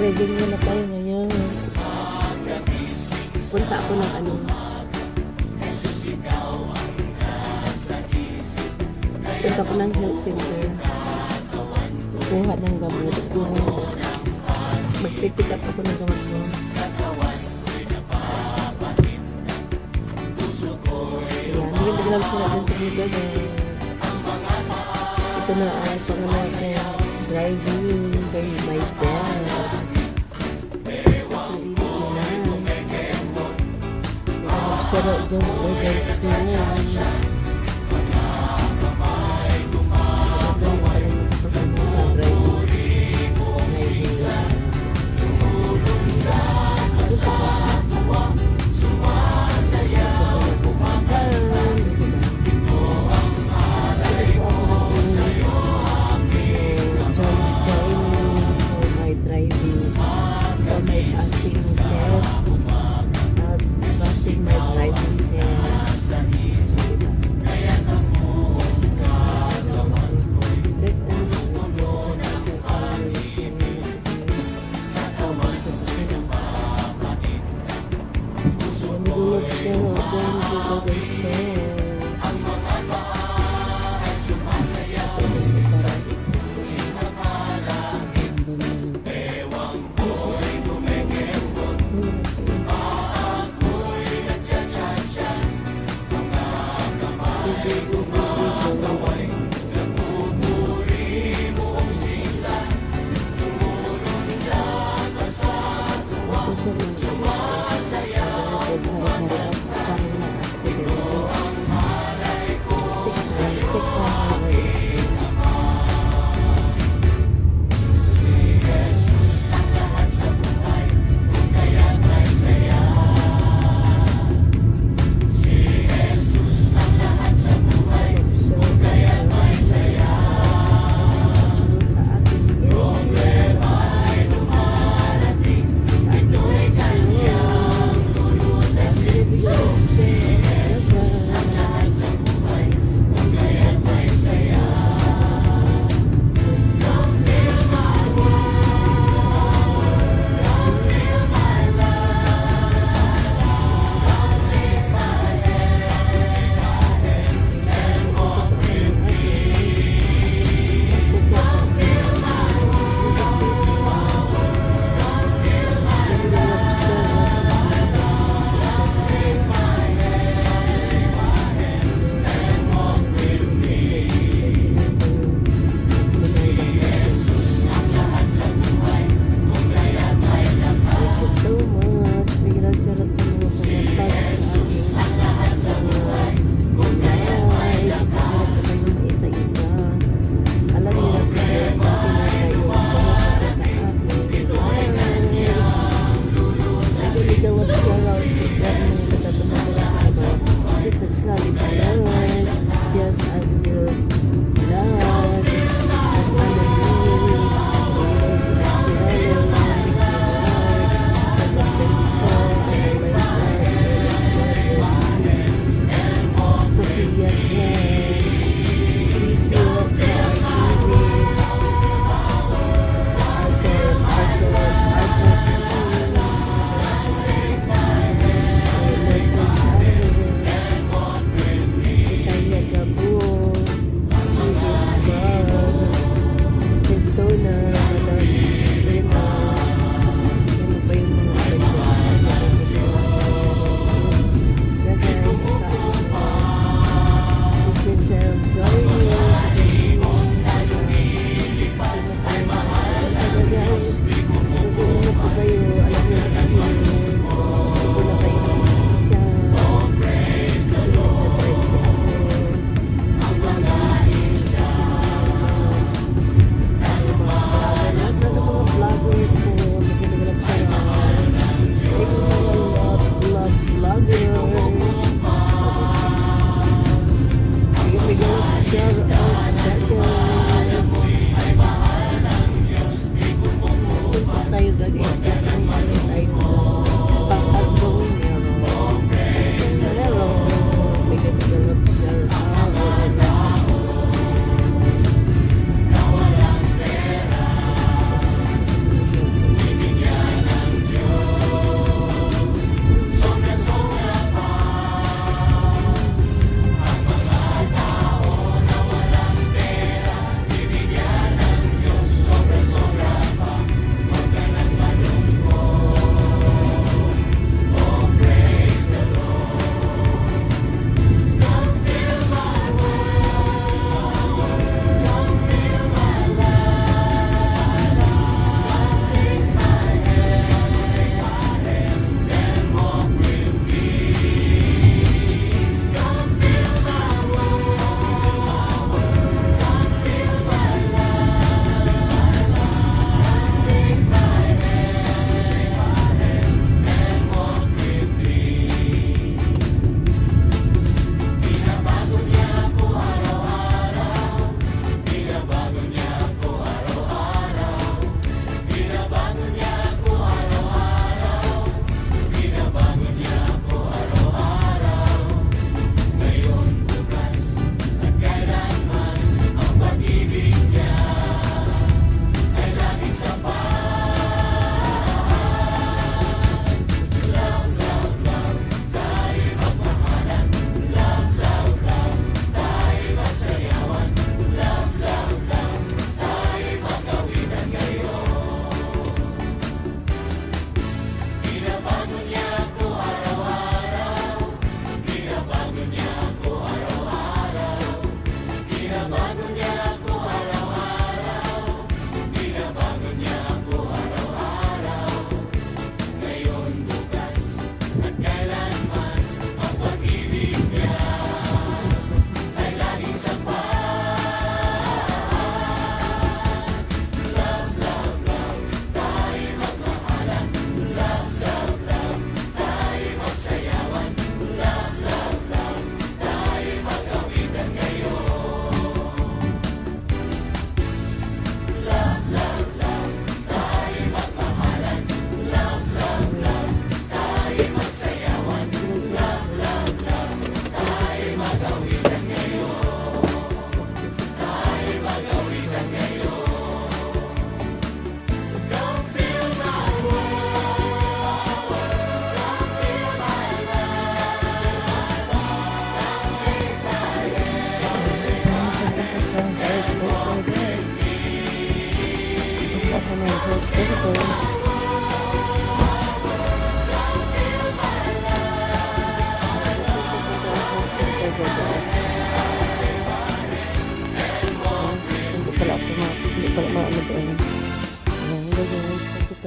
Reading muna tayo ngayon. Punta ako ng ano. Punta ako ng health center. Kuha ng gamot ko. Mag-pick up ako ng gamot ko. Ayan, hindi lang sila dun sa video. Ito na ang pangalawa ko. Driving by myself. Sa sarili ko na. Share out dyan ako guys ko.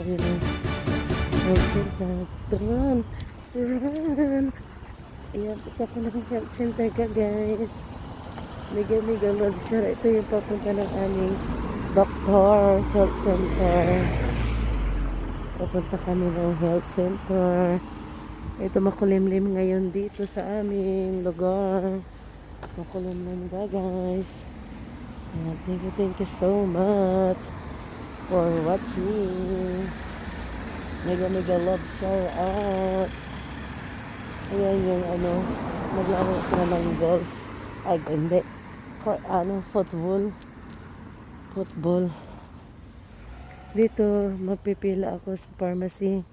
kanilang health center. Run! Run! Ayan, ito po ng health center ka guys. Mega love sir. Ito yung papunta ng aming doctor health center. Papunta kami ng health center. Ito makulimlim ngayon dito sa aming lugar. Makulimlim ba guys? Ayan, thank you so much for watching. Mega love shout out. Ayan yung naglaro sila ng golf. Ay, hindi. Football. Dito, mapipila ako sa pharmacy.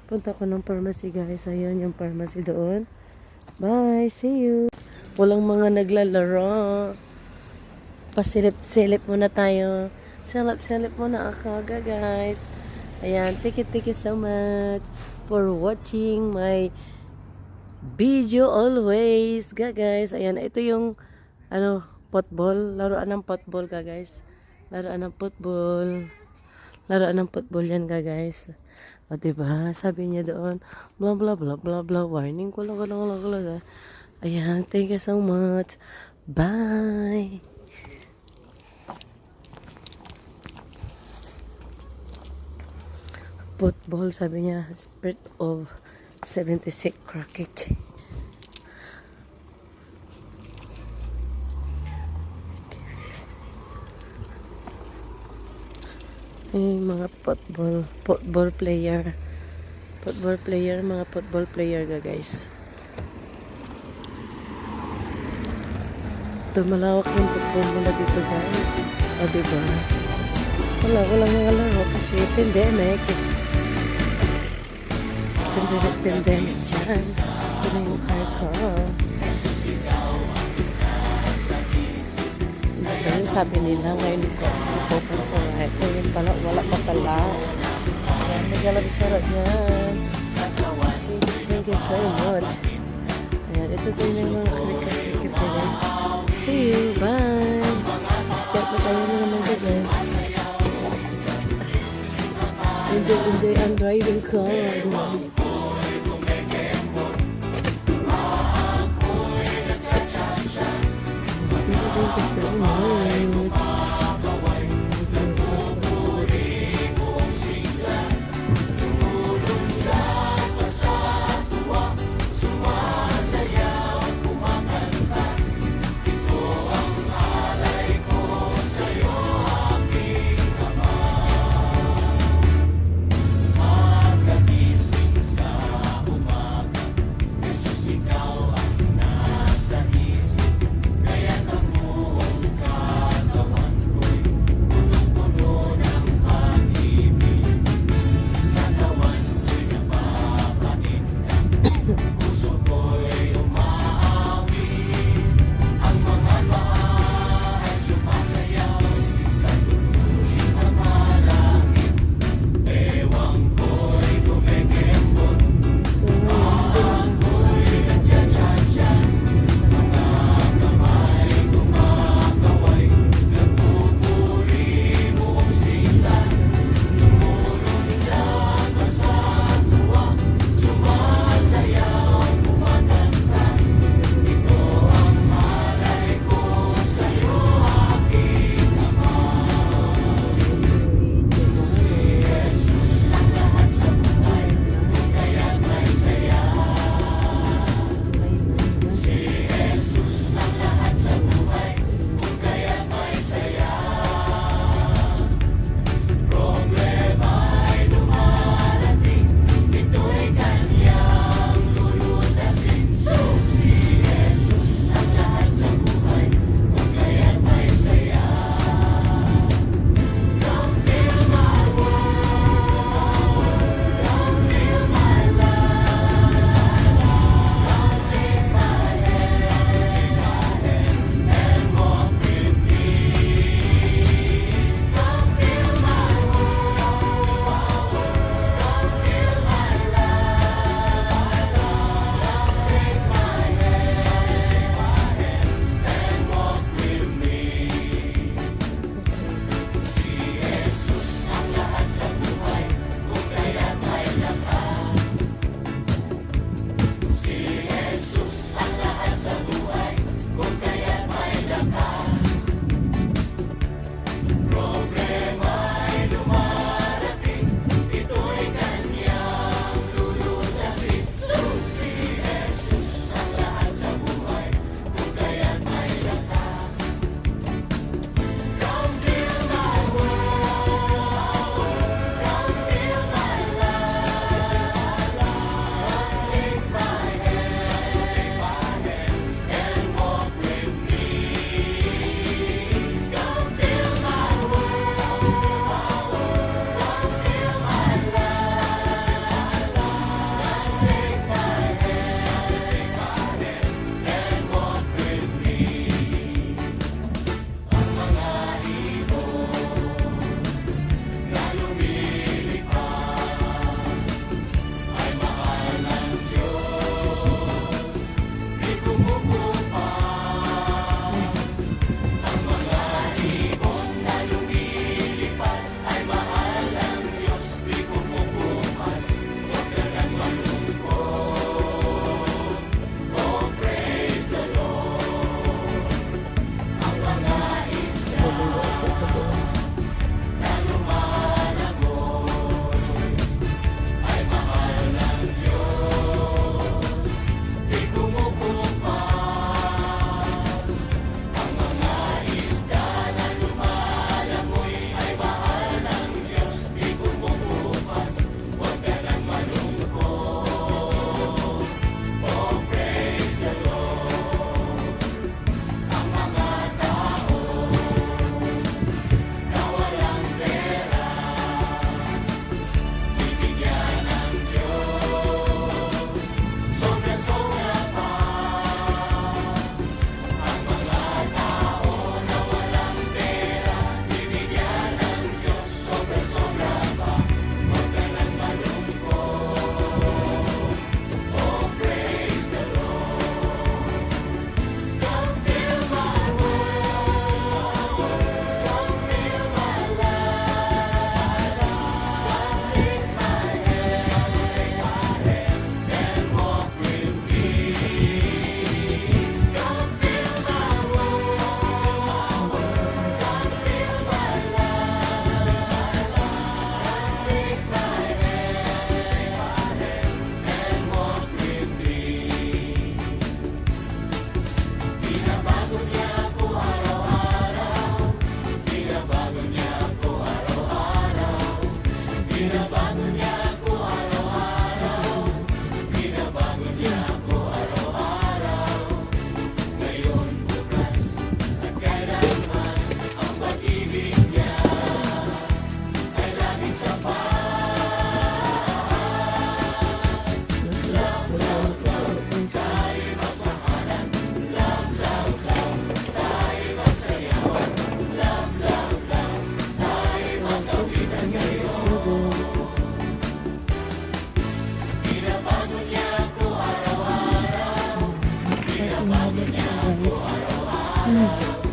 Punta ko ng pharmacy guys. Ayun yung pharmacy doon. Bye, see you. Walang mga naglalaro. Pasilip-silip muna tayo. Silip muna ako guys. Ayan, thank you so much for watching my video always, guys. Ayan, ito yung football, laruan ng football guys. Laruan ng football yan guys. O diba, sabi niya doon, blah blah blah blah blah, warning ko lang. Ayan, thank you so much. Bye. Football, sabi niya, spirit of 76 cricket. Mga football player, mga football player guys. Ito, malawak yung football nila dito guys. O diba? Walang mga laro kasi pandemic dyan. Ito na yung car ko. Ito, sabi nila ngayon ko pupunta na. Ito yung pala, wala pa pala. Ayan, naglalabisarap yan. Thank you so much. Ayan, ito din yung mga cricket guys. See you, bye. Step na tayo na naman guys. Enjoy ang driving car. Thank you so much.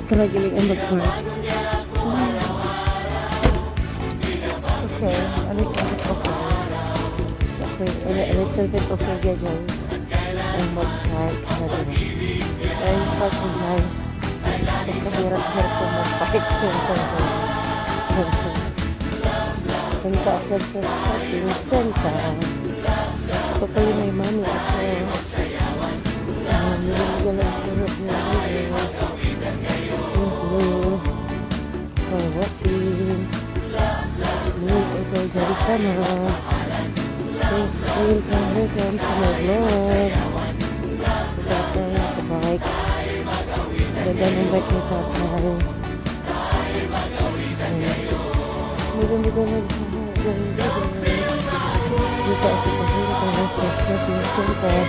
Struggling on the park. It's okay. A little bit okay. It's okay. A little bit okay, guys. I'm not park. I'm fucking nice. Pagkahirap-hirap ko mag-park. Punta ako sa shopping center. Ito kayo may mami ako. Nilagyan lang syrup niya. Thank you for watching. Move over dari sana. Welcome to my vlog. Tatay, kabike. Ganda ng bike ni tatay. Dito ako papunta sa shopping center.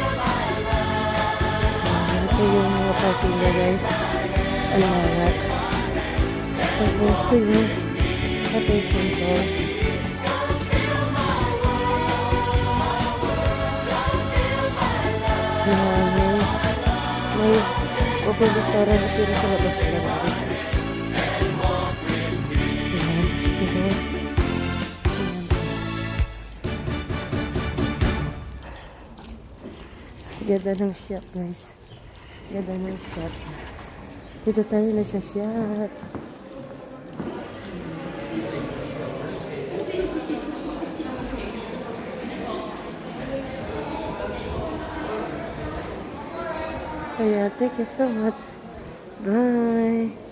Ito yung mga parking na guys. Alarak. Tapos ito yung shopping center. May open restaurant na sila sa labas nila natin. Ganda ng shop guys. Ganda ng shop. Dito tayo nasasyat. Kaya, thank you so much. Bye.